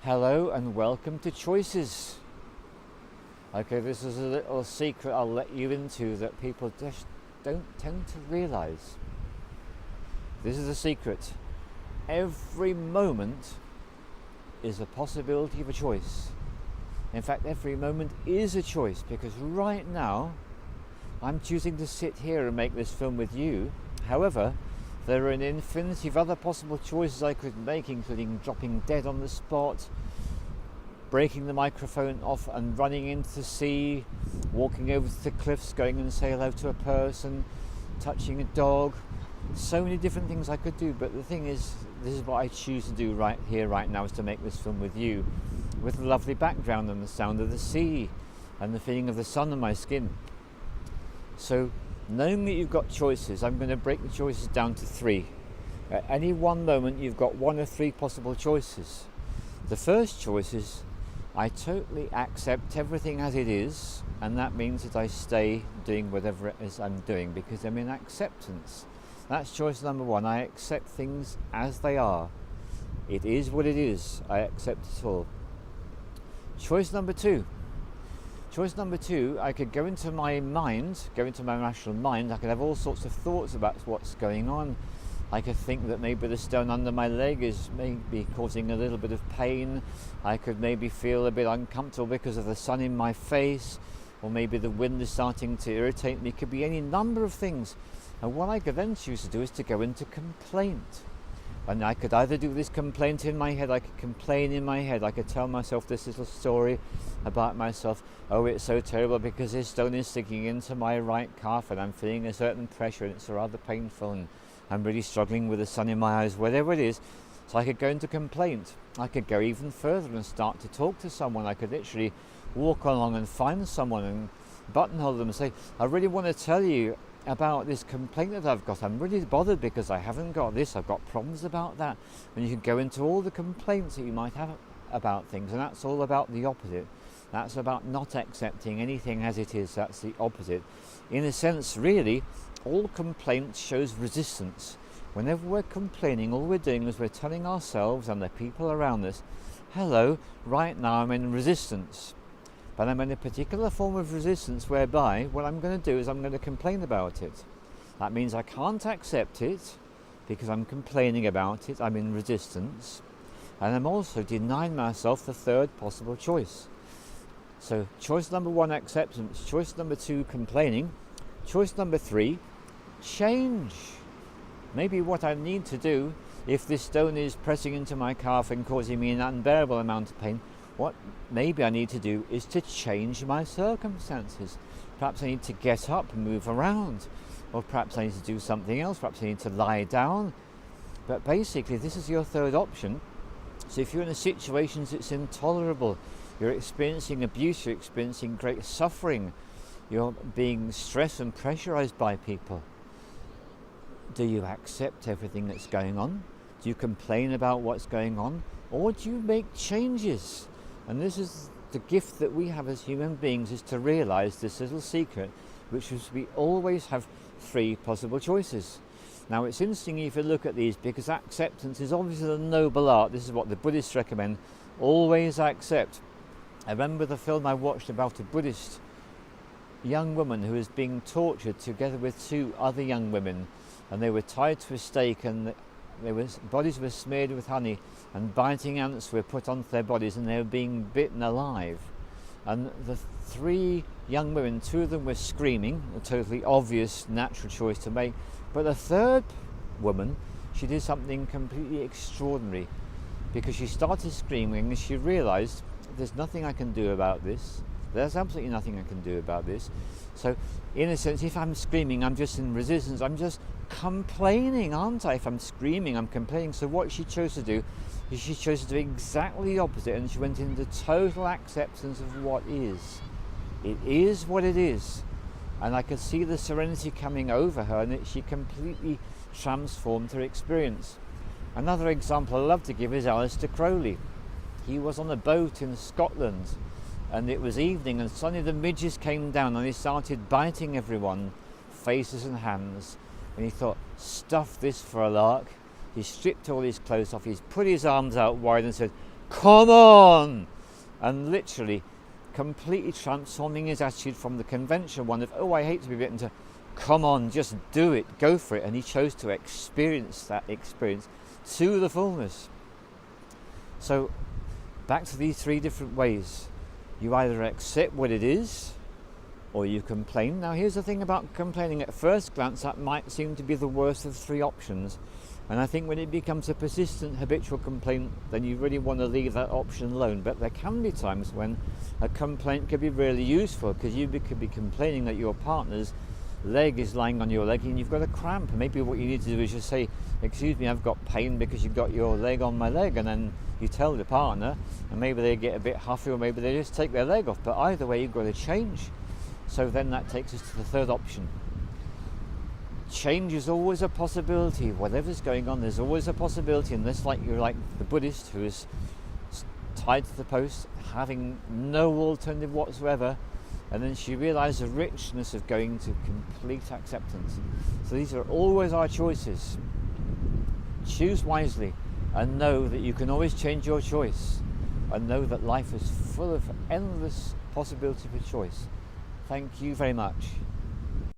Hello and welcome to Choices. Okay, this is a little secret I'll let you into that people just don't tend to realize. This is a secret. Every moment is a possibility of a choice. In fact, every moment is a choice, because right now I'm choosing to sit here and make this film with you. However, there are an infinity of other possible choices I could make, including dropping dead on the spot, breaking the microphone off and running into the sea, walking over to the cliffs, going and say hello to a person, touching a dog. So many different things I could do, but the thing is, this is what I choose to do right here, right now, is to make this film with you, with the lovely background and the sound of the sea and the feeling of the sun on my skin. So, knowing that you've got choices, I'm going to break the choices down to three. At any one moment, you've got one of three possible choices. The first choice is, I totally accept everything as it is, and that means that I stay doing whatever it is I'm doing because I'm in acceptance. That's choice number one. I accept things as they are. It is what it is. I accept it all. Choice number two. I could go into my mind, go into my rational mind. I could have all sorts of thoughts about what's going on. I could think that maybe the stone under my leg is maybe causing a little bit of pain. I could maybe feel a bit uncomfortable because of the sun in my face, or maybe the wind is starting to irritate me. It could be any number of things. And what I could then choose to do is to go into complaint. And I could either do this complaint in my head, I could complain in my head, I could tell myself this little story about myself. Oh, it's so terrible because this stone is sticking into my right calf and I'm feeling a certain pressure and it's rather painful and I'm really struggling with the sun in my eyes, whatever it is. So I could go into complaint. I could go even further and start to talk to someone. I could literally walk along and find someone and buttonhole them and say, I really want to tell you about this complaint that I've got. I'm really bothered because I haven't got this, I've got problems about that. And you can go into all the complaints that you might have about things, and that's all about the opposite. That's about not accepting anything as it is. That's the opposite. In a sense, really, all complaint shows resistance. Whenever we're complaining, all we're doing is we're telling ourselves and the people around us, hello, right now I'm in resistance. But I'm in a particular form of resistance whereby what I'm going to do is I'm going to complain about it. That means I can't accept it because I'm complaining about it. I'm in resistance. And I'm also denying myself the third possible choice. So choice number one, acceptance. Choice number two, complaining. Choice number three, change. Maybe what I need to do, if this stone is pressing into my calf and causing me an unbearable amount of pain, what maybe I need to do is to change my circumstances. Perhaps I need to get up and move around, or perhaps I need to do something else. Perhaps I need to lie down. But basically, this is your third option. So if you're in a situation that's intolerable, you're experiencing abuse, you're experiencing great suffering, you're being stressed and pressurized by people, do you accept everything that's going on? Do you complain about what's going on? Or do you make changes? And this is the gift that we have as human beings, is to realize this little secret, which is we always have three possible choices. Now it's interesting if you look at these, because acceptance is obviously a noble art. This is what the Buddhists recommend. Always accept. I remember the film I watched about a Buddhist young woman who was being tortured together with two other young women, and they were tied to a stake, and bodies were smeared with honey, and biting ants were put onto their bodies, and they were being bitten alive. And the three young women, two of them were screaming, a totally obvious natural choice to make, but the third woman, she did something completely extraordinary, because she started screaming and she realized there's nothing I can do about this. There's absolutely nothing I can do about this. So in a sense, if I'm screaming, I'm just in resistance. I'm just complaining, aren't I? If I'm screaming, I'm complaining. So what she chose to do is she chose to do exactly the opposite, and she went into total acceptance of what is. It is what it is. And I could see the serenity coming over her, and she completely transformed her experience. Another example I love to give is Aleister Crowley. He was on a boat in Scotland, and it was evening, and suddenly the midges came down and he started biting everyone, faces and hands. And he thought, stuff this for a lark. He stripped all his clothes off, he's put his arms out wide and said, come on, and literally completely transforming his attitude from the conventional one of, oh, I hate to be bitten, to, come on, just do it, go for it. And he chose to experience that experience to the fullness. So back to these three different ways. You either accept what it is, or you complain. Now here's the thing about complaining. At first glance that might seem to be the worst of three options, and I think when it becomes a persistent habitual complaint, then you really want to leave that option alone. But there can be times when a complaint could be really useful, because you could be complaining that your partner's leg is lying on your leg and you've got a cramp, and maybe what you need to do is just say, excuse me, I've got pain because you've got your leg on my leg, and then you tell the partner, and maybe they get a bit huffy, or maybe they just take their leg off. But either way, you've got to change. So then that takes us to the third option. Change is always a possibility. Whatever's going on, there's always a possibility. Unless you're like the Buddhist who is tied to the post, having no alternative whatsoever, and then she realized the richness of going to complete acceptance. So these are always our choices. Choose wisely, and know that you can always change your choice, and know that life is full of endless possibility for choice. Thank you very much.